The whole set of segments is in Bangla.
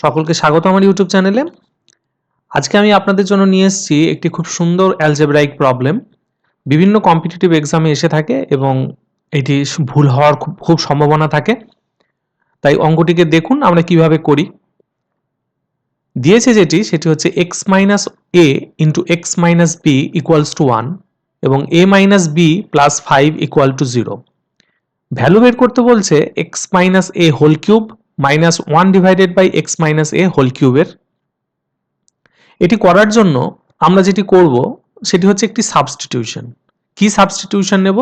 সকলকে স্বাগত আমার ইউটিউব চ্যানেলে। আজকে আমি আপনাদের জন্য নিয়ে এসেছি একটি খুব সুন্দর অ্যালজেব্রাইক প্রবলেম। বিভিন্ন কম্পিটিটিভ এক্সামে এসে থাকে এবং এটি ভুল হওয়ার খুব সম্ভাবনা থাকে। তাই অঙ্কটিকে দেখুন আমরা কিভাবে করি। দিয়েছে সেটি হচ্ছে x minus a into x minus b equals to 1 এবং a minus b plus 5 equal to 0। Value বের করতে বলছে x minus a whole cube minus 1 divided by x minus a whole কিউবের। এটি করার জন্য আমরা যেটি করব সেটি হচ্ছে একটি সাবস্টিটিউশন। কি সাবস্টিটিউশন নেব?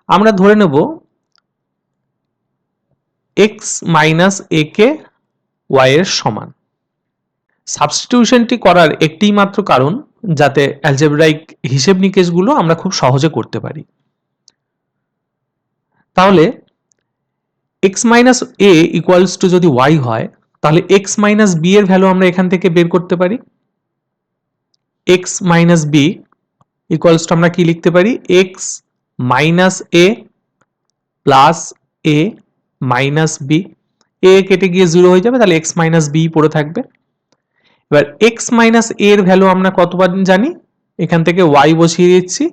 আমরা ধরে নেব x minus a K y এর সমান। সাবস্টিটিউশনটি করার একটি মাত্র কারণ যাতে অ্যালজেব্রাইক হিসেব নিকেশগুলো আমরা খুব সহজে করতে পারি। তাহলে x minus a equals to যদি y হয় তাহলে x মাইনাস b এর ভ্যালু আমরা এখান থেকে বের করতে পারি। x minus b equals to আমরা কি লিখতে পারি? x minus a plus a minus b। a কেটে গিয়ে 0 হয়ে যাবে, তাহলে x মাইনাস b পড়ে থাকবে। এবার x মাইনাস a এর ভ্যালু আমরা কতবার জানি? এখান থেকে y বসিয়ে দিচ্ছি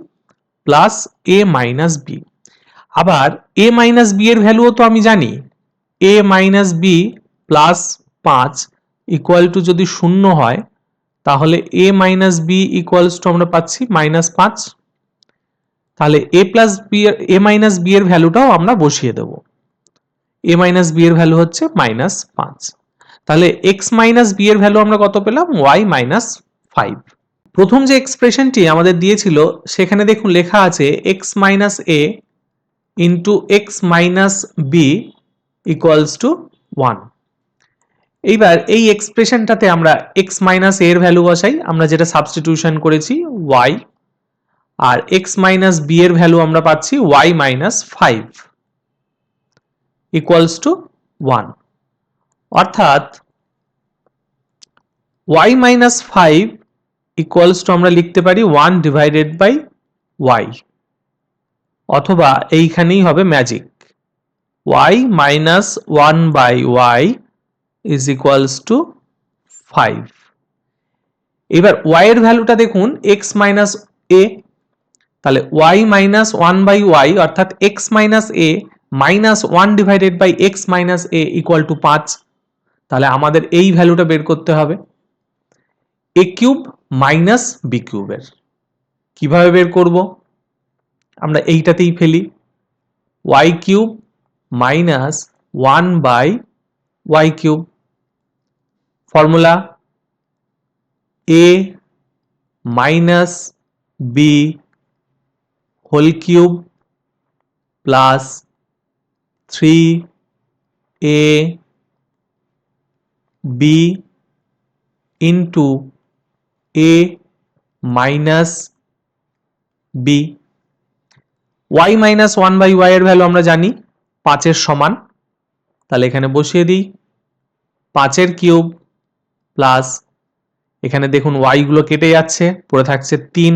প্লাস a মাইনাস b। আবার a মাইনাস b এর ভ্যালুও তো আমি জানি, a minus b plus 5 equal two যদি 0 হয় তাহলে a minus b equals to আমরা পাচ্ছি মাইনাস 5। তাহলে a plus b a minus b এর ভ্যালুটাও আমরা বসিয়ে দেব। a মাইনাস b এর ভ্যালু হচ্ছে মাইনাস 5। তাহলে x মাইনাস b এর ভ্যালু আমরা কত পেলাম? y minus 5। প্রথম যে এক্সপ্রেশনটি আমাদের দিয়েছিল সেখানে দেখুন লেখা আছে x minus a into x minus b equals to 1। এইবার এই এক্সপ্রেশনটাতে আমরা x মাইনাস a এর ভ্যালু বসাই, আমরা যেটা সাবস্টিটিউশন করেছি y, আর x মাইনাস b এর ভ্যালু আমরা পাচ্ছি y মাইনাস 5 ইকুয়ালস টু 1। অর্থাৎ y মাইনাস 5 ইকুয়ালস টু আমরা লিখতে পারি 1 ডিভাইডেড বাই y, অথবা এইখানেই হবে magic, y minus 1 by y is equals to 5। এবার y এর ভ্যালুটা দেখুন x মাইনাস a, তাহলে y মাইনাস 1 বাই y অর্থাৎ x minus a minus 1 divided by x minus a equal to 5। তাহলে আমাদের এই ভ্যালুটা বের করতে হবে a কিউব মাইনাস b কিউবের। কিভাবে বের করব? আমরা এইটাতেই ফেলি, y cube minus 1 by y cube. Formula a minus b whole cube plus 3a b into a minus b। y minus 1 by y এর ভ্যালু আমরা জানি 5 এর সমান, তাহলে এখানে বসিয়ে দিই 5 এর কিউব প্লাস এখানে দেখুন y গুলো কেটে যাচ্ছে, পড়ে থাকছে 3,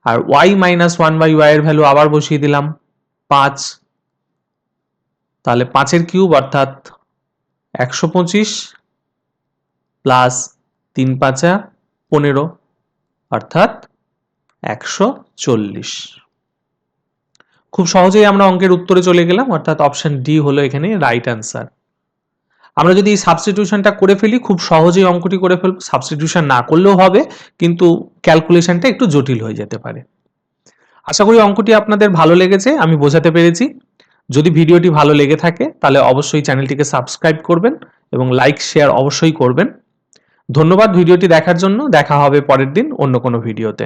আর y মাইনাস 1 বাই y এর ভ্যালু আবার বসিয়ে দিলাম 5, তাহলে 5 এর কিউব অর্থাৎ 125 প্লাস 3 5 15 অর্থাৎ 140। খুব সহজেই আমরা অঙ্কের উত্তরে চলে গেলাম, অর্থাৎ অপশন ডি হলো এখানে রাইট অ্যান্সার। আমরা যদি এই সাবস্টিটিউশনটা করে ফেলি খুব সহজেই অঙ্কটি করে ফেলব। সাবস্টিটিউশন না করলেও হবে, কিন্তু ক্যালকুলেশনটা একটু জটিল হয়ে যেতে পারে। আশা করি অঙ্কটি আপনাদের ভালো লেগেছে, আমি বোঝাতে পেরেছি। যদি ভিডিওটি ভালো লেগে থাকে তাহলে অবশ্যই চ্যানেলটিকে সাবস্ক্রাইব করবেন এবং লাইক শেয়ার অবশ্যই করবেন। ধন্যবাদ ভিডিওটি দেখার জন্য। দেখা হবে পরের দিন অন্য কোনো ভিডিওতে।